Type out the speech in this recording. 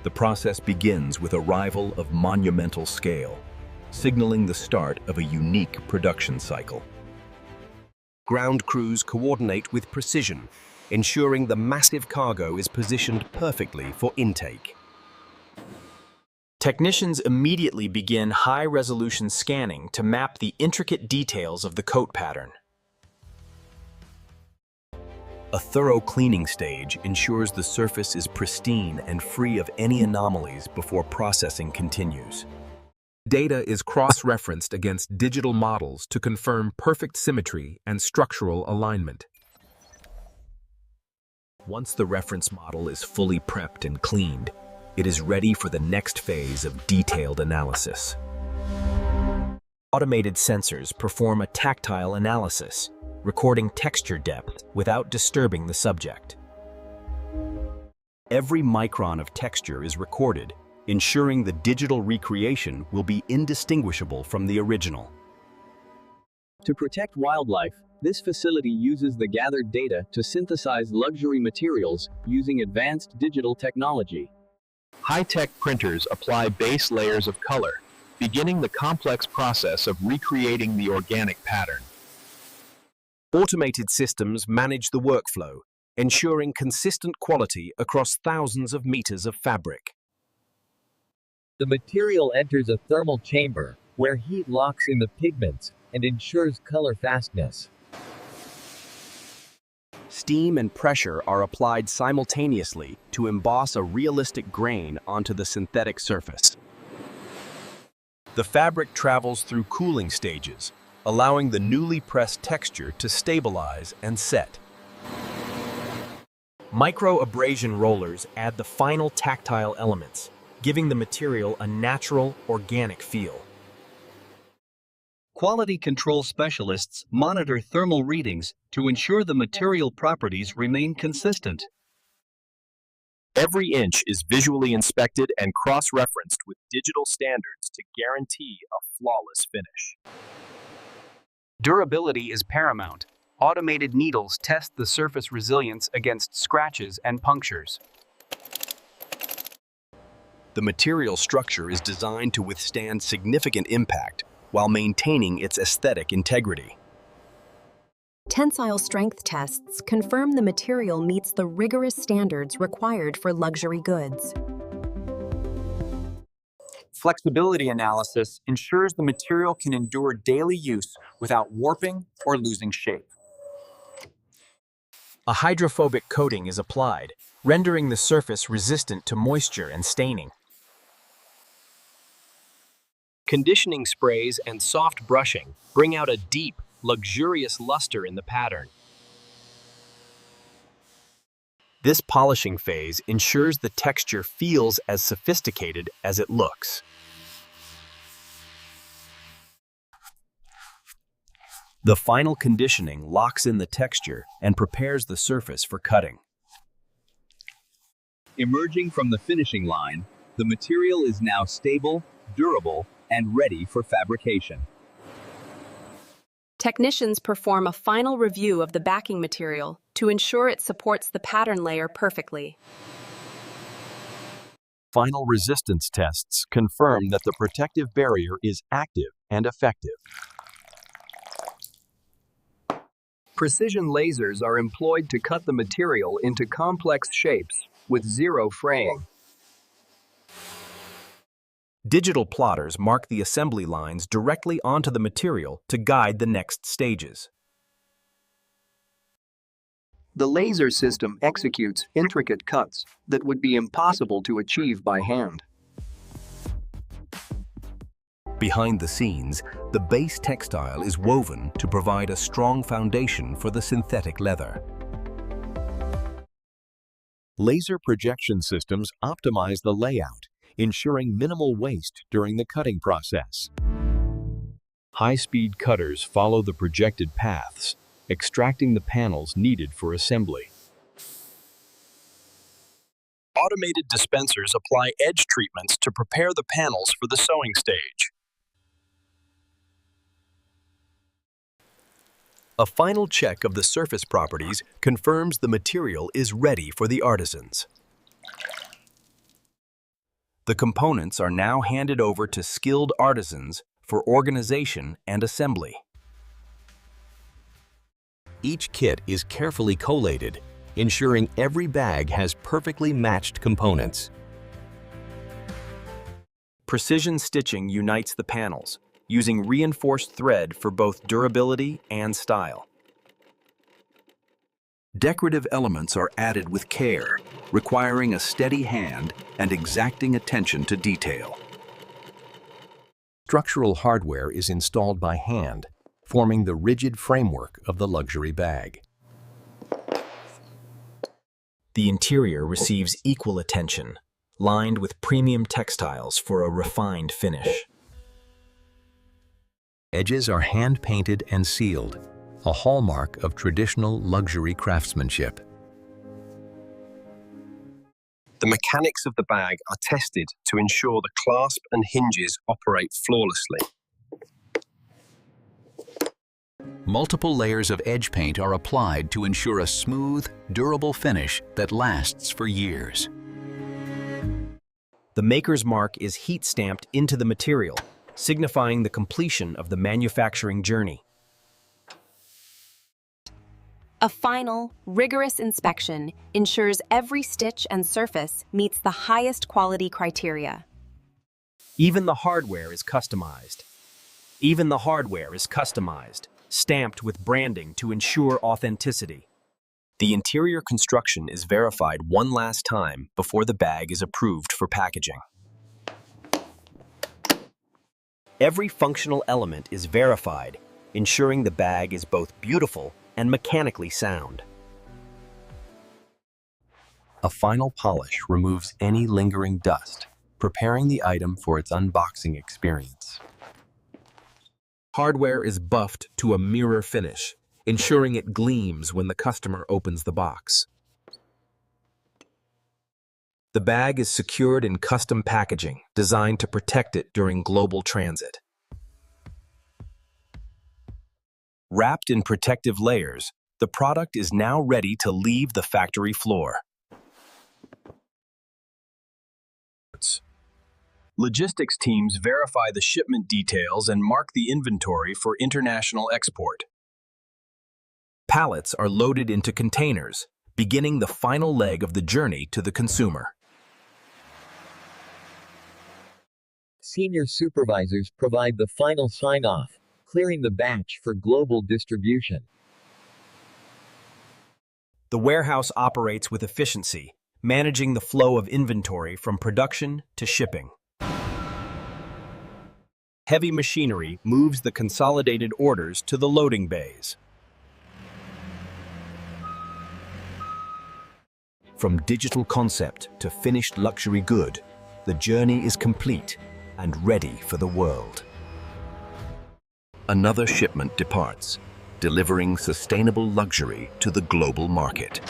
The process begins with arrival of monumental scale, signaling the start of a unique production cycle. Ground crews coordinate with precision, ensuring the massive cargo is positioned perfectly for intake. Technicians immediately begin high-resolution scanning to map the intricate details of the coat pattern. A thorough cleaning stage ensures the surface is pristine and free of any anomalies before processing continues. Data is cross-referenced against digital models to confirm perfect symmetry and structural alignment. Once the reference model is fully prepped and cleaned, it is ready for the next phase of detailed analysis. Automated sensors perform a tactile analysis, recording texture depth without disturbing the subject. Every micron of texture is recorded, ensuring the digital recreation will be indistinguishable from the original. To protect wildlife, this facility uses the gathered data to synthesize luxury materials using advanced digital technology. High-tech printers apply base layers of color, beginning the complex process of recreating the organic pattern. Automated systems manage the workflow, ensuring consistent quality across thousands of meters of fabric. The material enters a thermal chamber, where heat locks in the pigments and ensures color fastness. Steam and pressure are applied simultaneously to emboss a realistic grain onto the synthetic surface. The fabric travels through cooling stages, allowing the newly pressed texture to stabilize and set. Micro-abrasion rollers add the final tactile elements, giving the material a natural, organic feel. Quality control specialists monitor thermal readings to ensure the material properties remain consistent. Every inch is visually inspected and cross-referenced with digital standards to guarantee a flawless finish. Durability is paramount. Automated needles test the surface resilience against scratches and punctures. The material structure is designed to withstand significant impact while maintaining its aesthetic integrity. Tensile strength tests confirm the material meets the rigorous standards required for luxury goods. Flexibility analysis ensures the material can endure daily use without warping or losing shape. A hydrophobic coating is applied, rendering the surface resistant to moisture and staining. Conditioning sprays and soft brushing bring out a deep, luxurious luster in the pattern. This polishing phase ensures the texture feels as sophisticated as it looks. The final conditioning locks in the texture and prepares the surface for cutting. Emerging from the finishing line, the material is now stable, durable, and ready for fabrication. Technicians perform a final review of the backing material to ensure it supports the pattern layer perfectly. Final resistance tests confirm that the protective barrier is active and effective. Precision lasers are employed to cut the material into complex shapes with zero fraying. Digital plotters mark the assembly lines directly onto the material to guide the next stages. The laser system executes intricate cuts that would be impossible to achieve by hand. Behind the scenes, the base textile is woven to provide a strong foundation for the synthetic leather. Laser projection systems optimize the layout, ensuring minimal waste during the cutting process. High-speed cutters follow the projected paths, extracting the panels needed for assembly. Automated dispensers apply edge treatments to prepare the panels for the sewing stage. A final check of the surface properties confirms the material is ready for the artisans. The components are now handed over to skilled artisans for organization and assembly. Each kit is carefully collated, ensuring every bag has perfectly matched components. Precision stitching unites the panels, using reinforced thread for both durability and style. Decorative elements are added with care, requiring a steady hand and exacting attention to detail. Structural hardware is installed by hand, forming the rigid framework of the luxury bag. The interior receives equal attention, lined with premium textiles for a refined finish. Edges are hand-painted and sealed, a hallmark of traditional luxury craftsmanship. The mechanics of the bag are tested to ensure the clasp and hinges operate flawlessly. Multiple layers of edge paint are applied to ensure a smooth, durable finish that lasts for years. The maker's mark is heat-stamped into the material, signifying the completion of the manufacturing journey. A final, rigorous inspection ensures every stitch and surface meets the highest quality criteria. Even the hardware is customized. Stamped with branding to ensure authenticity. The interior construction is verified one last time before the bag is approved for packaging. Every functional element is verified, ensuring the bag is both beautiful and mechanically sound. A final polish removes any lingering dust, preparing the item for its unboxing experience. Hardware is buffed to a mirror finish, ensuring it gleams when the customer opens the box. The bag is secured in custom packaging designed to protect it during global transit. Wrapped in protective layers, the product is now ready to leave the factory floor. Logistics teams verify the shipment details and mark the inventory for international export. Pallets are loaded into containers, beginning the final leg of the journey to the consumer. Senior supervisors provide the final sign-off, clearing the batch for global distribution. The warehouse operates with efficiency, managing the flow of inventory from production to shipping. Heavy machinery moves the consolidated orders to the loading bays. From digital concept to finished luxury good, the journey is complete and ready for the world. Another shipment departs, delivering sustainable luxury to the global market.